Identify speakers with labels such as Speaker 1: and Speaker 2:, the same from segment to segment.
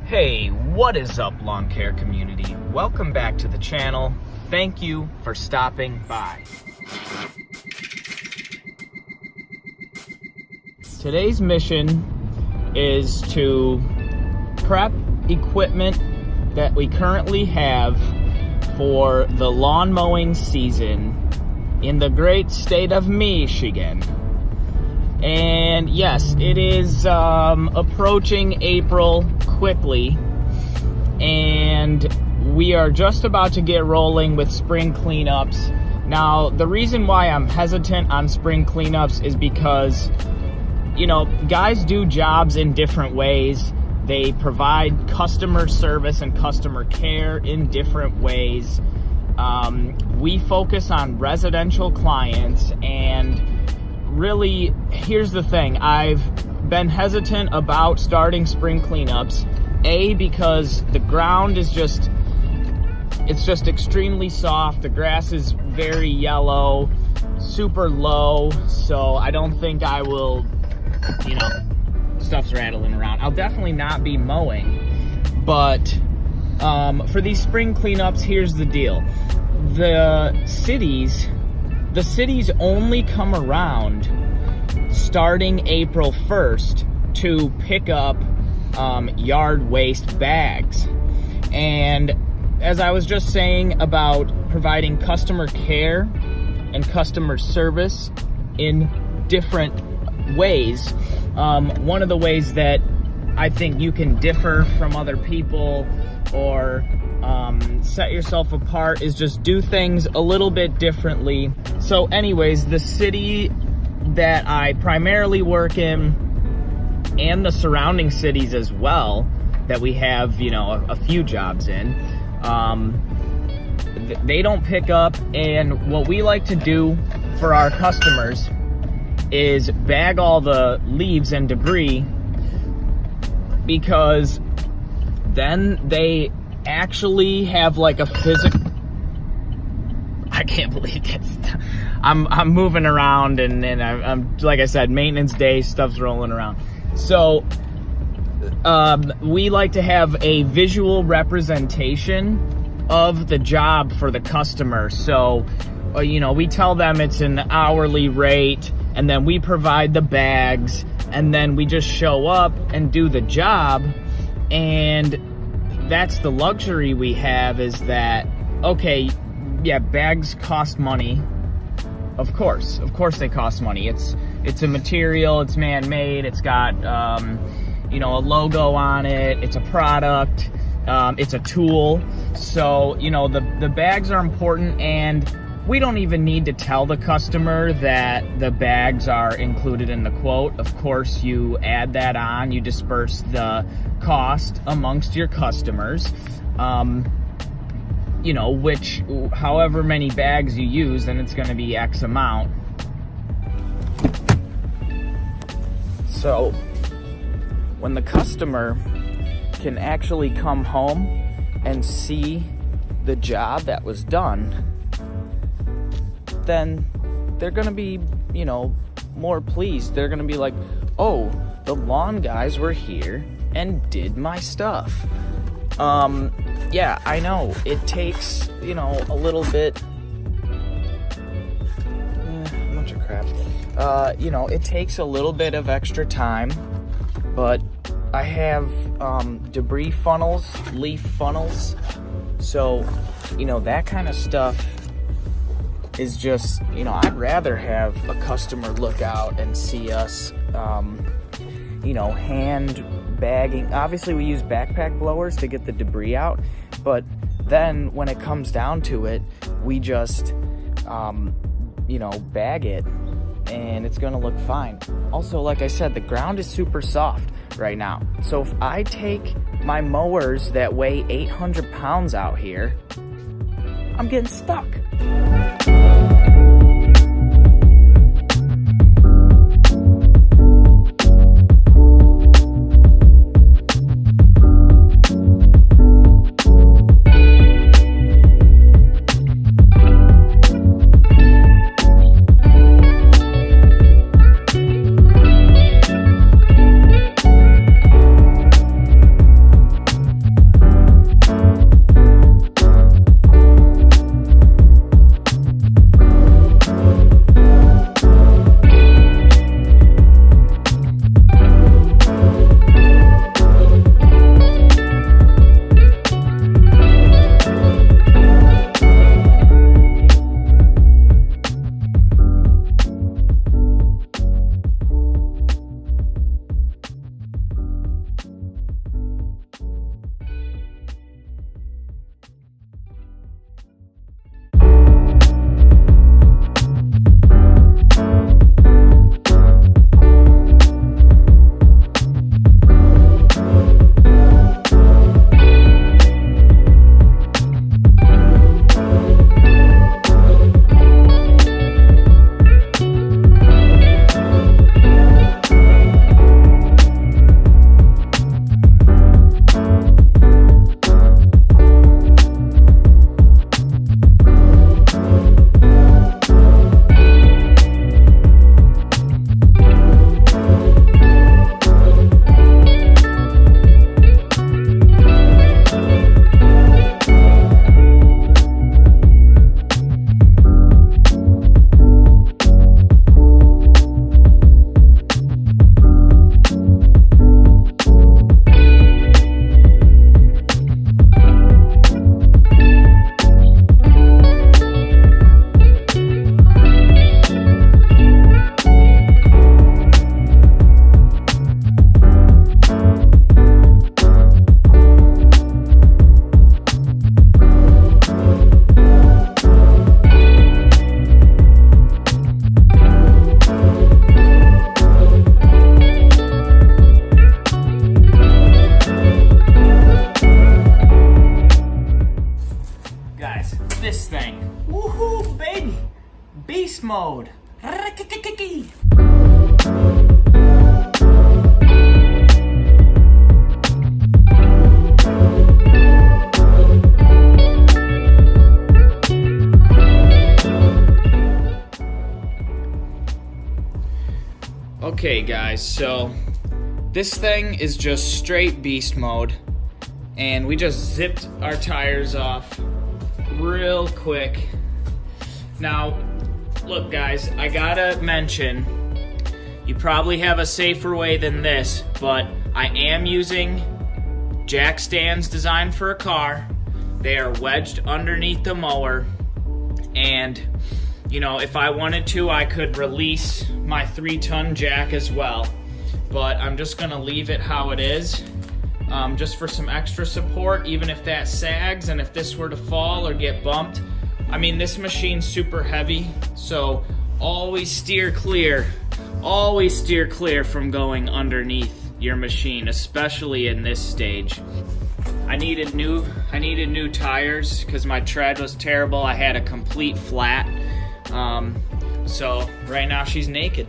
Speaker 1: Hey, what is up, lawn care community? Welcome back to the channel. Thank you for stopping by. Today's mission is to prep equipment that we currently have for the lawn mowing season in the great state of Michigan. And yes, it is approaching April quickly, and we are just about to get rolling with spring cleanups. Now, the reason why I'm hesitant on spring cleanups is because, you know, guys do jobs in different ways. They provide customer service and customer care in different ways. We focus on residential clients, and really, here's the thing. I've been hesitant about starting spring cleanups. A, because the ground is just extremely soft. The grass is very yellow, super low, so I don't think I will, you know, stuff's rattling around. I'll definitely not be mowing, but for these spring cleanups, here's the deal. The cities only come around starting April 1st to pick up yard waste bags. And as I was just saying about providing customer care and customer service in different ways, one of the ways that I think you can differ from other people or set yourself apart is just do things a little bit differently. So anyways, the city that I primarily work in and the surrounding cities as well that we have, you know, a few jobs in, they don't pick up. And what we like to do for our customers is bag all the leaves and debris, because then they actually have like a physical, I can't believe it. I'm moving around, and I'm like I said, maintenance day, stuff's rolling around. So we like to have a visual representation of the job for the customer. So you know, we tell them it's an hourly rate, and then we provide the bags, and then we just show up and do the job. And that's the luxury we have, is that, okay, yeah, bags cost money. Of course they cost money. It's a material, it's man-made, it's got, you know, a logo on it, it's a product, it's a tool. So, you know, the bags are important, and we don't even need to tell the customer that the bags are included in the quote. Of course, you add that on, you disperse the cost amongst your customers. You know, however many bags you use, then it's going to be X amount. So when the customer can actually come home and see the job that was done, then they're going to be, you know, more pleased. They're going to be like, oh, the lawn guys were here and did my stuff. Yeah, I know it takes, you know, a little bit, a bunch of crap. You know, it takes a little bit of extra time, but I have debris funnels, leaf funnels, so, you know, that kind of stuff is just, you know, I'd rather have a customer look out and see us, you know, hand bagging. Obviously, we use backpack blowers to get the debris out, but then when it comes down to it, we just, you know, bag it, and it's gonna look fine. Also, like I said, the ground is super soft right now. So if I take my mowers that weigh 800 pounds out here, I'm getting stuck. mode. Okay guys, so this thing is just straight beast mode, and we just zipped our tires off real quick. Now, look guys, I gotta mention, you probably have a safer way than this, but I am using jack stands designed for a car. They are wedged underneath the mower, and you know, if I wanted to, I could release my 3-ton jack as well, but I'm just gonna leave it how it is, just for some extra support, even if that sags and if this were to fall or get bumped. I mean, this machine's super heavy, so always steer clear from going underneath your machine, especially in this stage. I needed new tires because my tread was terrible. I had a complete flat. So right now she's naked.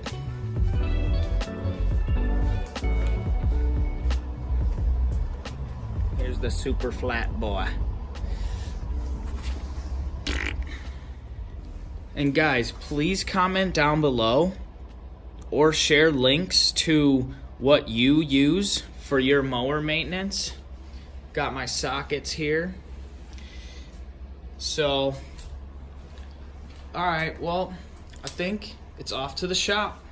Speaker 1: Here's the super flat boy. And guys, please comment down below or share links to what you use for your mower maintenance. Got my sockets here. So, all right, well, I think it's off to the shop.